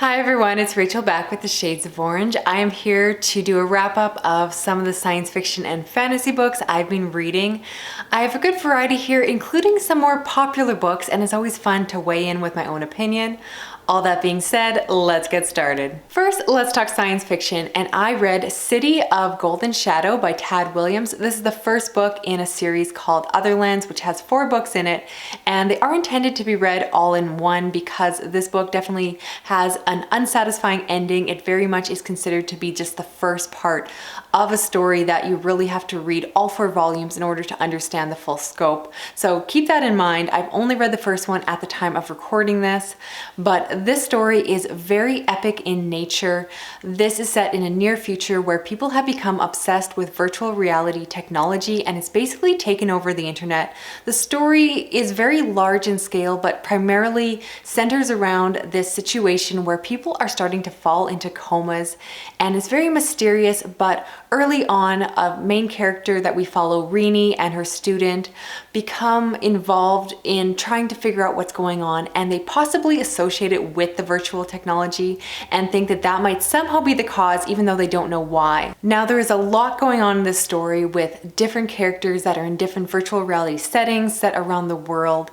Hi everyone, it's Rachel back with the Shades of Orange. I am here to do a wrap up of some of the science fiction and fantasy books I've been reading. I have a good variety here, including some more popular books, and it's always fun to weigh in with my own opinion. All that being said, let's get started. First, let's talk science fiction, and I read City of Golden Shadow by Tad Williams. This is the first book in a series called Otherlands, which has 4 books in it, and they are intended to be read all in one because this book definitely has an unsatisfying ending. It very much is considered to be just the first part of a story that you really have to read all 4 volumes in order to understand the full scope. So keep that in mind. I've only read the first one at the time of recording this, but this story is very epic in nature. This is set in a near future where people have become obsessed with virtual reality technology, and it's basically taken over the internet. The story is very large in scale, but primarily centers around this situation where people are starting to fall into comas, and it's very mysterious. But early on, a main character that we follow, Rini, and her student become involved in trying to figure out what's going on, and they possibly associate it with the virtual technology and think that that might somehow be the cause, even though they don't know why. Now, there is a lot going on in this story with different characters that are in different virtual reality settings set around the world,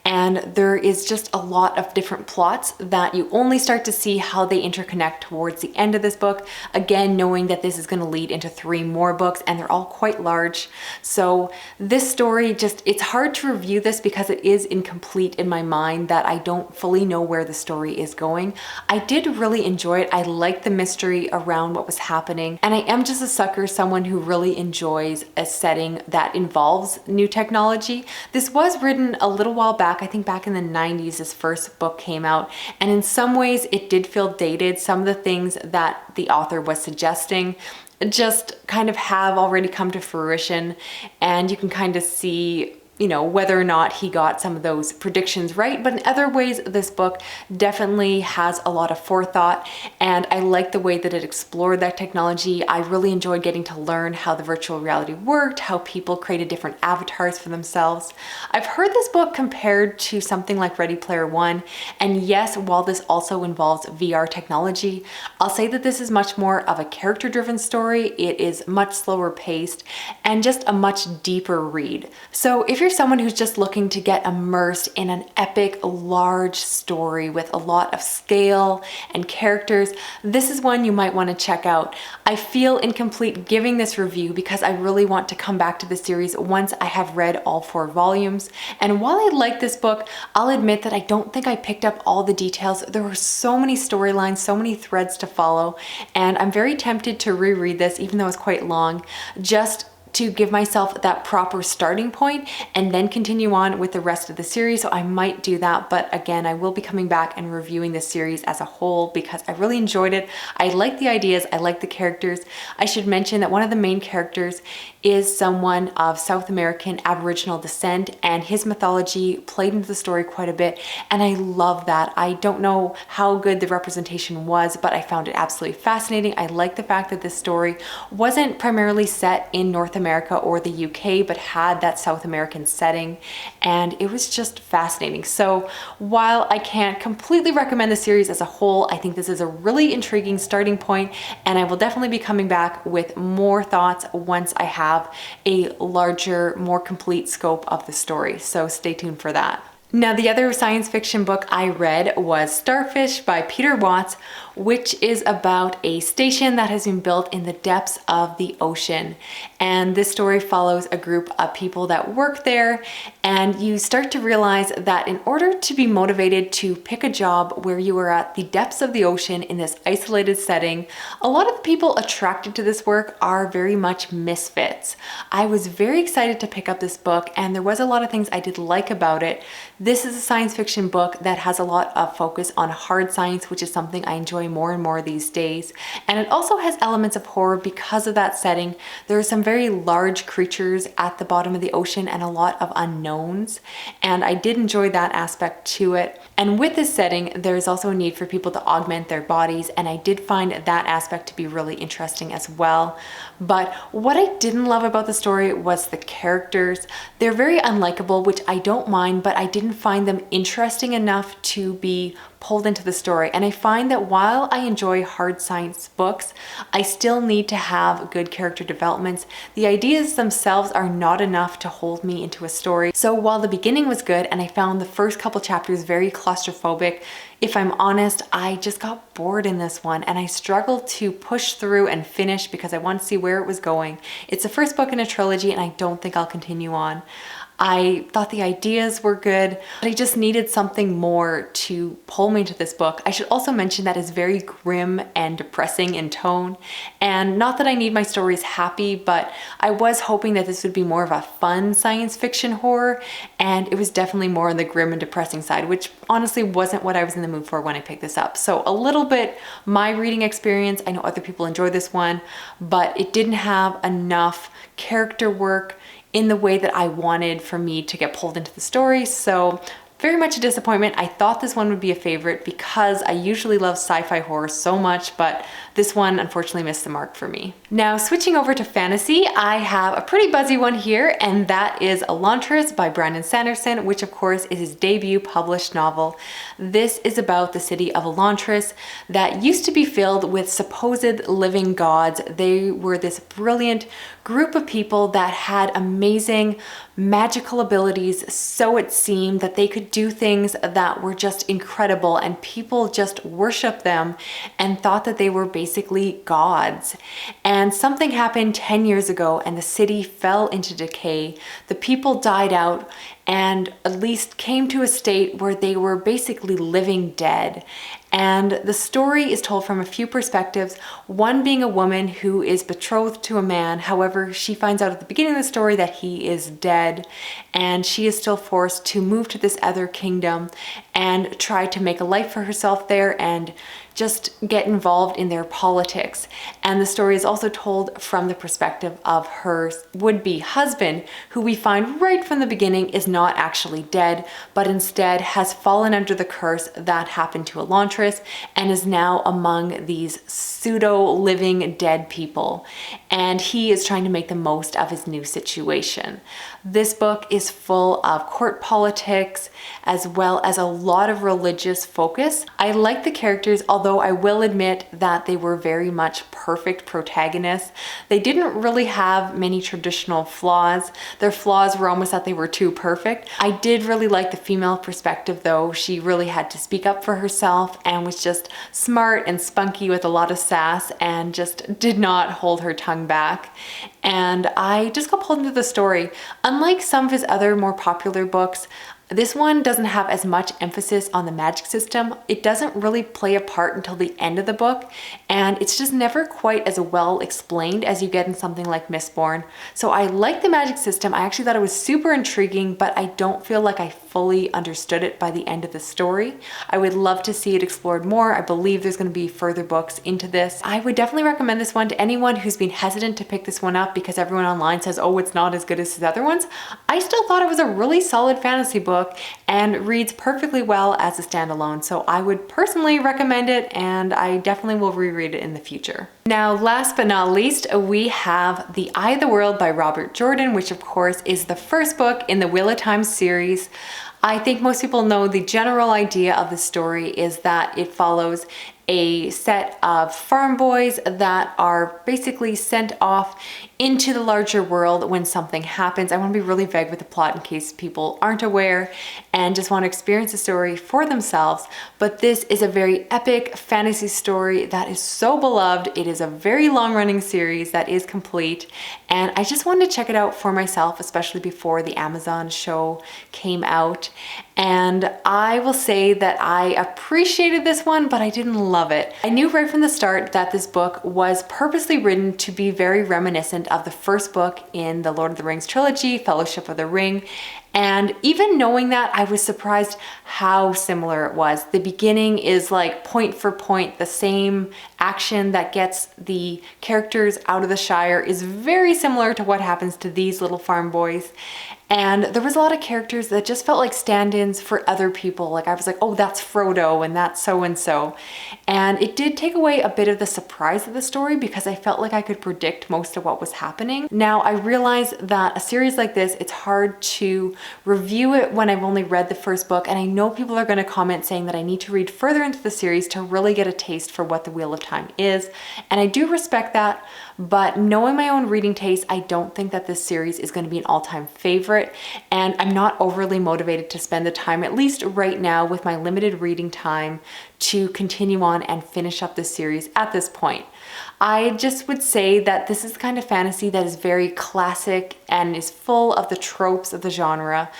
and there is just a lot of different plots that you only start to see how they interconnect towards the end of this book. Again, knowing that this is going to lead into 3 more books, and they're all quite large. So this story it's hard to review this because it is incomplete in my mind, that I don't fully know where the story is going. I did really enjoy it. I liked the mystery around what was happening, and I am just a sucker, someone who really enjoys a setting that involves new technology. This was written a little while back, I think back in the 90s this first book came out, and in some ways it did feel dated. Some of the things that the author was suggesting just kind of have already come to fruition, and you can kind of see whether or not he got some of those predictions right. But in other ways, this book definitely has a lot of forethought, and I like the way that it explored that technology. I really enjoyed getting to learn how the virtual reality worked, how people created different avatars for themselves. I've heard this book compared to something like Ready Player One, and yes, while this also involves VR technology, I'll say that this is much more of a character-driven story. It is much slower paced and just a much deeper read. So if you're someone who's just looking to get immersed in an epic, large story with a lot of scale and characters, this is one you might want to check out. I feel incomplete giving this review because I really want to come back to the series once I have read all 4 volumes. And while I like this book, I'll admit that I don't think I picked up all the details. There were so many storylines, so many threads to follow, and I'm very tempted to reread this, even though it's quite long, just to give myself that proper starting point and then continue on with the rest of the series. So I might do that, but again, I will be coming back and reviewing this series as a whole because I really enjoyed it. I like the ideas, I like the characters. I should mention that one of the main characters is someone of South American Aboriginal descent, and his mythology played into the story quite a bit, and I love that. I don't know how good the representation was, but I found it absolutely fascinating. I like the fact that this story wasn't primarily set in North America or the UK, but had that South American setting, and it was just fascinating. So while I can't completely recommend the series as a whole, I think this is a really intriguing starting point, and I will definitely be coming back with more thoughts once I have a larger, more complete scope of the story. So stay tuned for that. Now, the other science fiction book I read was Starfish by Peter Watts, which is about a station that has been built in the depths of the ocean. And this story follows a group of people that work there, and you start to realize that in order to be motivated to pick a job where you are at the depths of the ocean in this isolated setting, a lot of the people attracted to this work are very much misfits. I was very excited to pick up this book, and there was a lot of things I did like about it. This is a science fiction book that has a lot of focus on hard science, which is something I enjoy more and more these days. And it also has elements of horror because of that setting. There are some very large creatures at the bottom of the ocean and a lot of unknowns, and I did enjoy that aspect to it. And with this setting, there's also a need for people to augment their bodies, and I did find that aspect to be really interesting as well. But what I didn't love about the story was the characters. They're very unlikable, which I don't mind, but I didn't didn't find them interesting enough to be pulled into the story. And I find that while I enjoy hard science books, I still need to have good character developments. The ideas themselves are not enough to hold me into a story. So while the beginning was good and I found the first couple chapters very claustrophobic, if I'm honest, I just got bored in this one and I struggled to push through and finish because I wanted to see where it was going. It's the first book in a trilogy and I don't think I'll continue on. I thought the ideas were good, but I just needed something more to pull me into this book. I should also mention that it's very grim and depressing in tone. And not that I need my stories happy, but I was hoping that this would be more of a fun science fiction horror. And it was definitely more on the grim and depressing side, which honestly wasn't what I was in the mood for when I picked this up. So a little bit my reading experience. I know other people enjoy this one, but it didn't have enough character work in the way that I wanted for me to get pulled into the story. So very much a disappointment. I thought this one would be a favorite because I usually love sci-fi horror so much, but this one unfortunately missed the mark for me. Now switching over to fantasy, I have a pretty buzzy one here, and that is Elantris by Brandon Sanderson, which of course is his debut published novel. This is about the city of Elantris that used to be filled with supposed living gods. They were this brilliant group of people that had amazing magical abilities, so it seemed, that they could do things that were just incredible, and people just worshiped them and thought that they were basically gods. And something happened 10 years ago and the city fell into decay. The people died out and at least came to a state where they were basically living dead. And the story is told from a few perspectives, one being a woman who is betrothed to a man. However, she finds out at the beginning of the story that he is dead, and she is still forced to move to this other kingdom and try to make a life for herself there and just get involved in their politics. And the story is also told from the perspective of her would-be husband, who we find right from the beginning is not actually dead, but instead has fallen under the curse that happened to Elantris and is now among these pseudo-living dead people. And he is trying to make the most of his new situation. This book is full of court politics as well as a lot of religious focus. I like the characters, although I will admit that they were very much perfect protagonists. They didn't really have many traditional flaws. Their flaws were almost that they were too perfect. I did really like the female perspective though. She really had to speak up for herself and was just smart and spunky with a lot of sass and just did not hold her tongue back. And I just got pulled into the story. Unlike some of his other more popular books, this one doesn't have as much emphasis on the magic system. It doesn't really play a part until the end of the book, and it's just never quite as well explained as you get in something like Mistborn. So I like the magic system. I actually thought it was super intriguing, but I don't feel like I fully understood it by the end of the story. I would love to see it explored more. I believe there's going to be further books into this. I would definitely recommend this one to anyone who's been hesitant to pick this one up because everyone online says, oh, it's not as good as his other ones. I still thought it was a really solid fantasy book and reads perfectly well as a standalone. So I would personally recommend it, and I definitely will reread it in the future. Now, last but not least, we have The Eye of the World by Robert Jordan, which of course is the first book in the Wheel of Time series. I think most people know the general idea of the story is that it follows a set of farm boys that are basically sent off into the larger world when something happens. I want to be really vague with the plot in case people aren't aware and just want to experience the story for themselves. But this is a very epic fantasy story that is so beloved. It is a very long-running series that is complete, and I just wanted to check it out for myself, especially before the Amazon show came out. And I will say that I appreciated this one, but I didn't love it. I knew right from the start that this book was purposely written to be very reminiscent of the first book in the Lord of the Rings trilogy, Fellowship of the Ring. And even knowing that, I was surprised how similar it was. The beginning is like point for point, the same action that gets the characters out of the Shire is very similar to what happens to these little farm boys. And there was a lot of characters that just felt like stand-ins for other people. Like I was like, oh, that's Frodo and that's so-and-so. And it did take away a bit of the surprise of the story because I felt like I could predict most of what was happening. Now I realize that a series like this, it's hard to review it when I've only read the first book, and I know people are going to comment saying that I need to read further into the series to really get a taste for what the Wheel of Time is, and I do respect that, but knowing my own reading taste, I don't think that this series is going to be an all-time favorite, and I'm not overly motivated to spend the time, at least right now with my limited reading time, to continue on and finish up the series at this point. I just would say that this is the kind of fantasy that is very classic and is full of the tropes of the genre.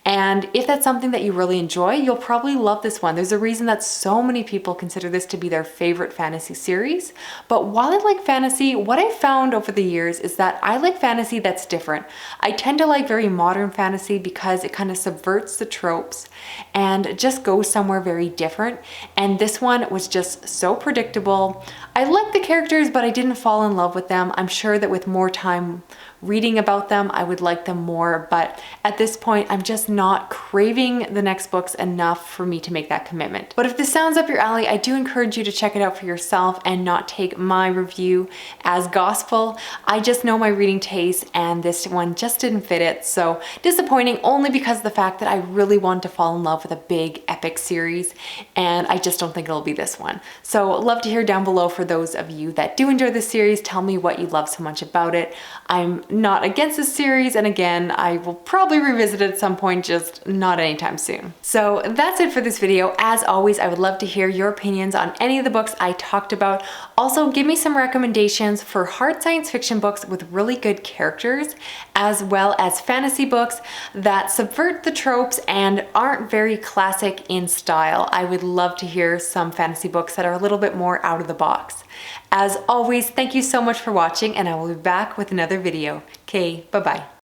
And if that's something that you really enjoy, you'll probably love this one. There's a reason that so many people consider this to be their favorite fantasy series. But while I like fantasy, what I've found over the years is that I like fantasy that's different. I tend to like very modern fantasy because it kind of subverts the tropes and just goes somewhere very different. And this one was just so predictable. I liked the characters, but I didn't fall in love with them. I'm sure that with more time reading about them, I would like them more, but at this point, I'm just not craving the next books enough for me to make that commitment. But if this sounds up your alley, I do encourage you to check it out for yourself and not take my review as gospel. I just know my reading taste, and this one just didn't fit it, so disappointing only because of the fact that I really want to fall in love with a big epic series, and I just don't think it'll be this one. So love to hear down below for those of you that do enjoy this series. Tell me what you love so much about it. I'm not against this series, and again, I will probably revisit it at some point, just not anytime soon. So that's it for this video. As always, I would love to hear your opinions on any of the books I talked about. Also, give me some recommendations for hard science fiction books with really good characters, as well as fantasy books that subvert the tropes and aren't very classic in style. I would love to hear some fantasy books that are a little bit more out of the box. As always, thank you so much for watching, and I will be back with another video. Okay, bye-bye.